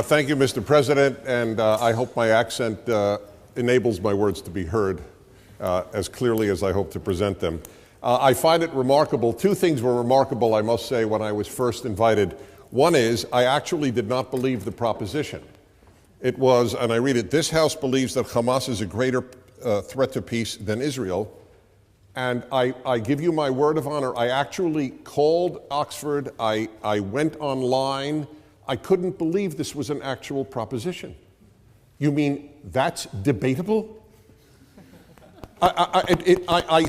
Thank you, Mr. President, and I hope my accent enables my words to be heard as clearly as I hope to present them. I find it remarkable. Two things were remarkable, I must say, when I was first invited. One is, I actually did not believe the proposition. It was, and I read it, this House believes that Hamas is a greater threat to peace than Israel. And I give you my word of honor, I actually called Oxford, I went online, I couldn't believe this was an actual proposition. You mean that's debatable? I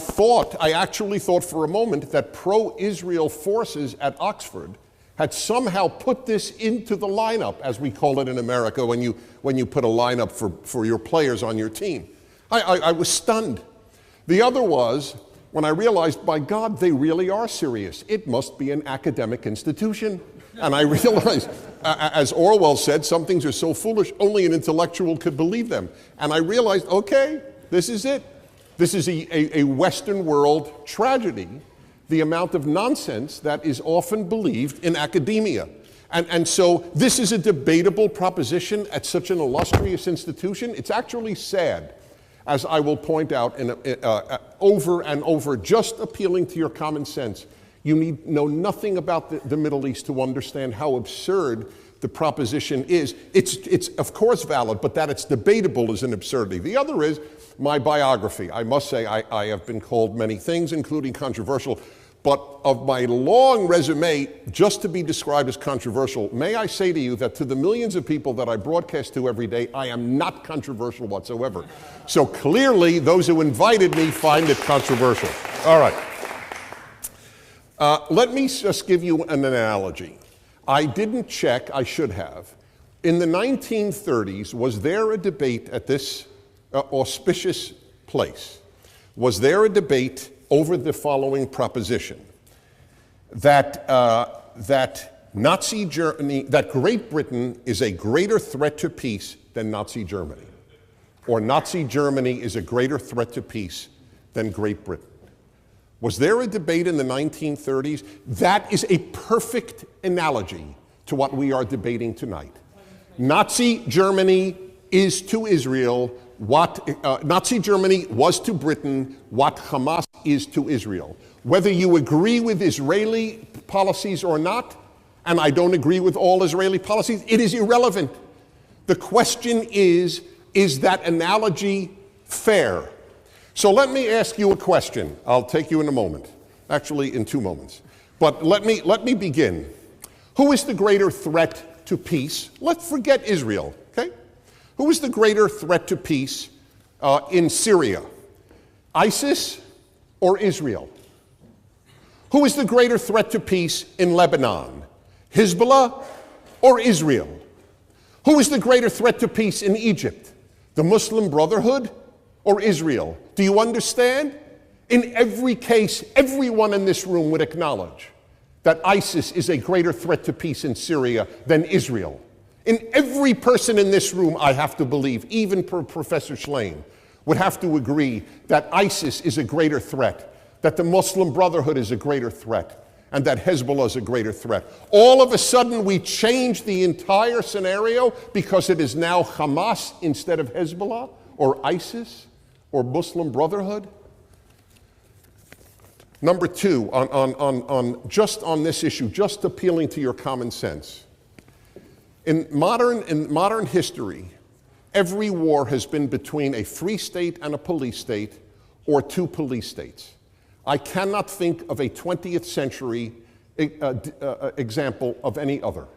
actually thought for a moment that pro-Israel forces at Oxford had somehow put this into the lineup, as we call it in America, when you put a lineup for your players on your team. I was stunned. The other was when I realized, by God, they really are serious. It must be an academic institution. And I realized, as Orwell said, some things are so foolish, only an intellectual could believe them. And I realized, okay, this is it. This is a Western world tragedy, the amount of nonsense that is often believed in academia. And so this is a debatable proposition at such an illustrious institution. It's actually sad, as I will point out over and over, just appealing to your common sense. You need know nothing about the Middle East to understand how absurd the proposition is. It's of course valid, but that it's debatable is an absurdity. The other is my biography. I must say I have been called many things, including controversial, but of my long resume, just to be described as controversial, may I say to you that to the millions of people that I broadcast to every day, I am not controversial whatsoever. So clearly, those who invited me find it controversial. All right. Let me just give you an analogy. I didn't check, I should have. In the 1930s, was there a debate at this auspicious place? Was there a debate over the following proposition, that Nazi Germany, that Great Britain is a greater threat to peace than Nazi Germany, or Nazi Germany is a greater threat to peace than Great Britain? Was there a debate in the 1930s? That is a perfect analogy to what we are debating tonight. Nazi Germany is to Israel what Nazi Germany was to Britain, what Hamas is to Israel. Whether you agree with Israeli policies or not, and I don't agree with all Israeli policies, it is irrelevant. The question is that analogy fair? So let me ask you a question. I'll take you in a moment, actually in 2 moments. But let me begin. Who is the greater threat to peace? Let's forget Israel, okay? Who is the greater threat to peace in Syria? ISIS or Israel? Who is the greater threat to peace in Lebanon? Hezbollah or Israel? Who is the greater threat to peace in Egypt? The Muslim Brotherhood or Israel? Do you understand? In every case, everyone in this room would acknowledge that ISIS is a greater threat to peace in Syria than Israel. In every person in this room, I have to believe, even Professor Schlein, would have to agree that ISIS is a greater threat, that the Muslim Brotherhood is a greater threat, and that Hezbollah is a greater threat. All of a sudden, we change the entire scenario because it is now Hamas instead of Hezbollah, or ISIS, or Muslim Brotherhood. Number two, just on this issue, just appealing to your common sense. In modern history, every war has been between a free state and a police state, or two police states. I cannot think of a 20th century example of any other.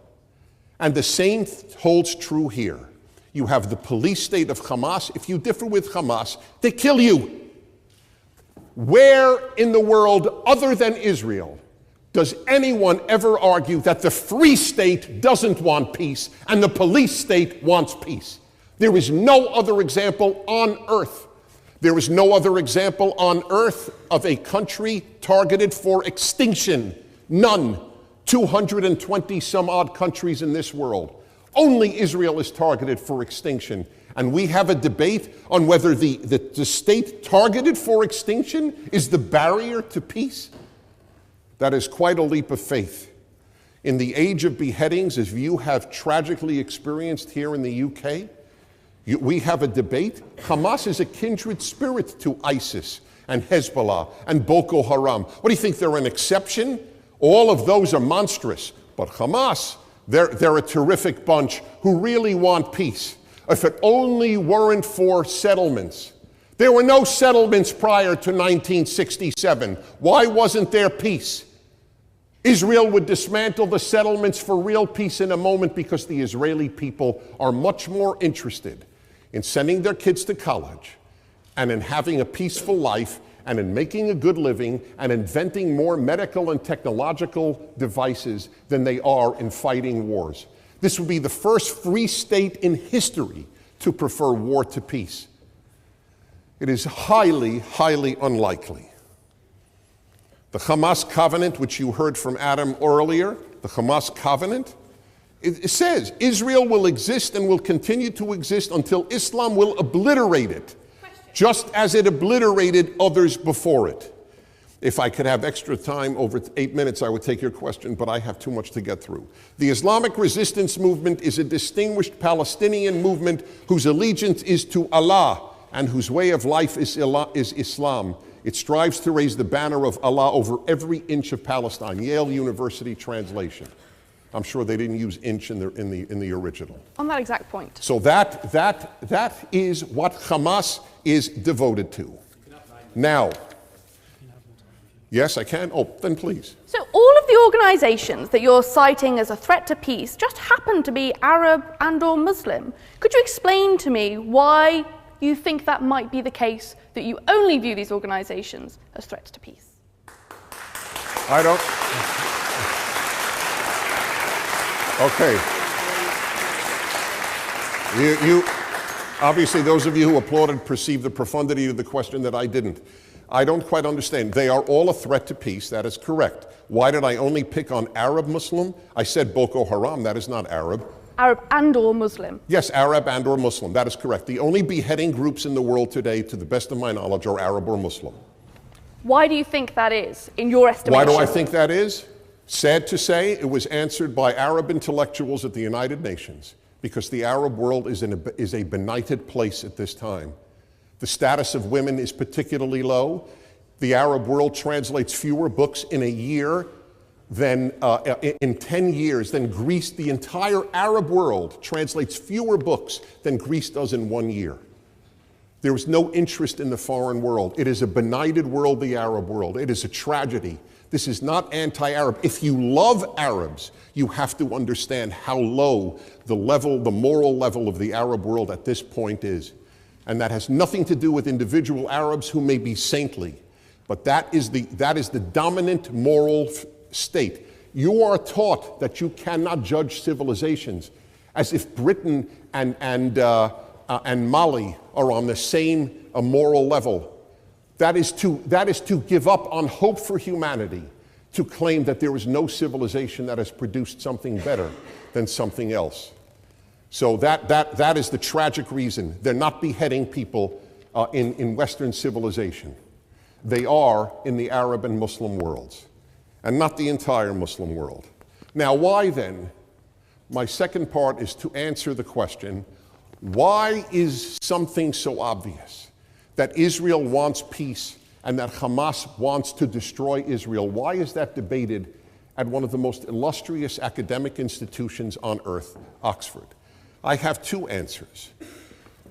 And the same holds true here. You have the police state of Hamas. If you differ with Hamas, they kill you. Where in the world other than Israel does anyone ever argue that the free state doesn't want peace and the police state wants peace? There is no other example on earth. There is no other example on earth of a country targeted for extinction. None. 220 some odd countries in this world. Only Israel is targeted for extinction. And we have a debate on whether the state targeted for extinction is the barrier to peace. That is quite a leap of faith. In the age of beheadings, as you have tragically experienced here in the UK, we have a debate. Hamas is a kindred spirit to ISIS and Hezbollah and Boko Haram. What do you think, they're an exception? All of those are monstrous. But Hamas, they're a terrific bunch who really want peace. If it only weren't for settlements. There were no settlements prior to 1967. Why wasn't there peace? Israel would dismantle the settlements for real peace in a moment because the Israeli people are much more interested in sending their kids to college and in having a peaceful life and in making a good living and inventing more medical and technological devices than they are in fighting wars. This would be the first free state in history to prefer war to peace. It is highly, highly unlikely. The Hamas covenant, which you heard from Adam earlier, the Hamas covenant, it says Israel will exist and will continue to exist until Islam will obliterate it, just as it obliterated others before it. If I could have extra time, over 8 minutes, I would take your question, but I have too much to get through. The Islamic resistance movement is a distinguished Palestinian movement whose allegiance is to Allah and whose way of life is Islam. It strives to raise the banner of Allah over every inch of Palestine. Yale University translation. I'm sure they didn't use inch in the original. On that exact point. So that is what Hamas is devoted to. Now, yes, I can. Oh, then please. So all of the organizations that you're citing as a threat to peace just happen to be Arab and or Muslim. Could you explain to me why you think that might be the case, that you only view these organizations as threats to peace? I don't. Okay. You obviously, those of you who applauded perceived the profundity of the question that I didn't. I don't quite understand. They are all a threat to peace. That is correct. Why did I only pick on Arab Muslim? I said Boko Haram. That is not Arab. Arab and or Muslim. Yes, Arab and or Muslim. That is correct. The only beheading groups in the world today, to the best of my knowledge, are Arab or Muslim. Why do you think that is, in your estimation? Why do I think that is? Sad to say, it was answered by Arab intellectuals at the United Nations, because the Arab world is a benighted place at this time. The status of women is particularly low. The Arab world translates fewer books in a year than in 10 years than Greece. The entire Arab world translates fewer books than Greece does in 1 year. There is no interest in the foreign world. It is a benighted world, the Arab world. It is a tragedy. This is not anti-Arab. If you love Arabs, you have to understand how low the moral level of the Arab world at this point is. And that has nothing to do with individual Arabs who may be saintly, but that is the dominant moral state. You are taught that you cannot judge civilizations as if Britain and Mali are on the same moral level. That is to give up on hope for humanity, to claim that there is no civilization that has produced something better than something else. So that is the tragic reason. They're not beheading people in Western civilization. They are in the Arab and Muslim worlds, and not the entire Muslim world. Now, why then? My second part is to answer the question, why is something so obvious that Israel wants peace and that Hamas wants to destroy Israel? Why is that debated at one of the most illustrious academic institutions on earth, Oxford? I have two answers.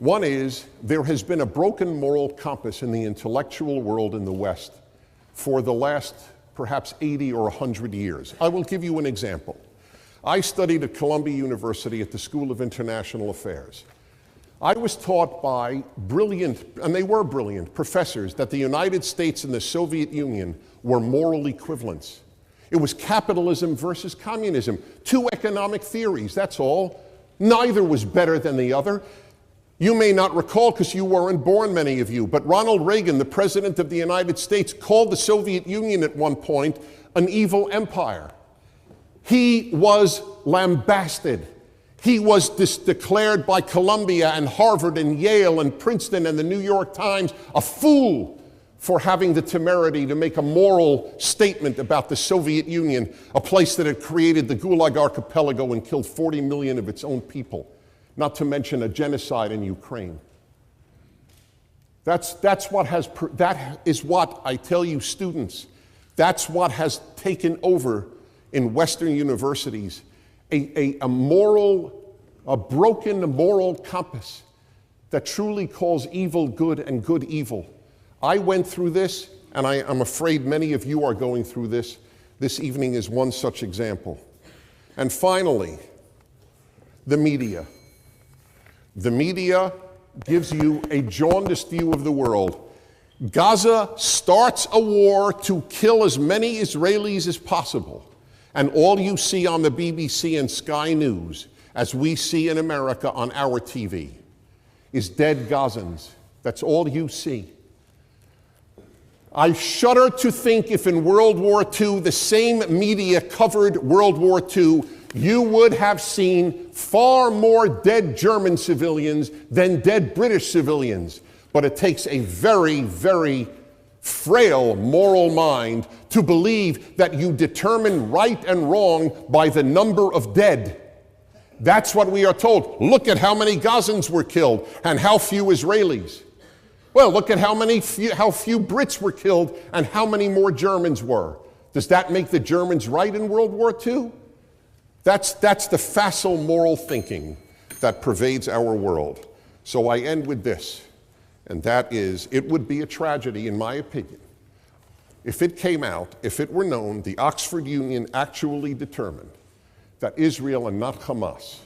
One is, there has been a broken moral compass in the intellectual world in the West for the last perhaps 80 or 100 years. I will give you an example. I studied at Columbia University at the School of International Affairs. I was taught by brilliant, and they were brilliant, professors that the United States and the Soviet Union were moral equivalents. It was capitalism versus communism, two economic theories, that's all. Neither was better than the other. You may not recall, because you weren't born, many of you, but Ronald Reagan, the President of the United States, called the Soviet Union at one point an evil empire. He was lambasted. He was declared by Columbia and Harvard and Yale and Princeton and the New York Times a fool for having the temerity to make a moral statement about the Soviet Union, a place that had created the Gulag Archipelago and killed 40 million of its own people, not to mention a genocide in Ukraine. That is what I tell you, students, that's what has taken over in Western universities, a broken moral compass that truly calls evil good and good evil. I went through this, and I'm afraid many of you are going through this. This evening is one such example. And finally, the media. The media gives you a jaundiced view of the world. Gaza starts a war to kill as many Israelis as possible. And all you see on the BBC and Sky News, as we see in America on our TV, is dead Gazans. That's all you see. I shudder to think if in World War II the same media covered World War II, you would have seen far more dead German civilians than dead British civilians. But it takes a very, very frail moral mind to believe that you determine right and wrong by the number of dead. That's what we are told. Look at how many Gazans were killed and how few Israelis. Well, look at how few Brits were killed and how many more Germans were. Does that make the Germans right in World War II? That's the facile moral thinking that pervades our world. So I end with this, and that is, it would be a tragedy, in my opinion, if it came out, if it were known, the Oxford Union actually determined that Israel and not Hamas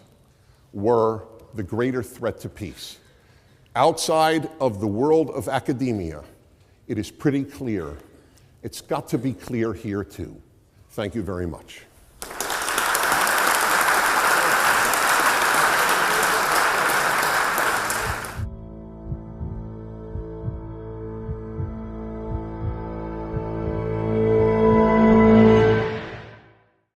were the greater threat to peace. Outside of the world of academia, it is pretty clear. It's got to be clear here too. Thank you very much.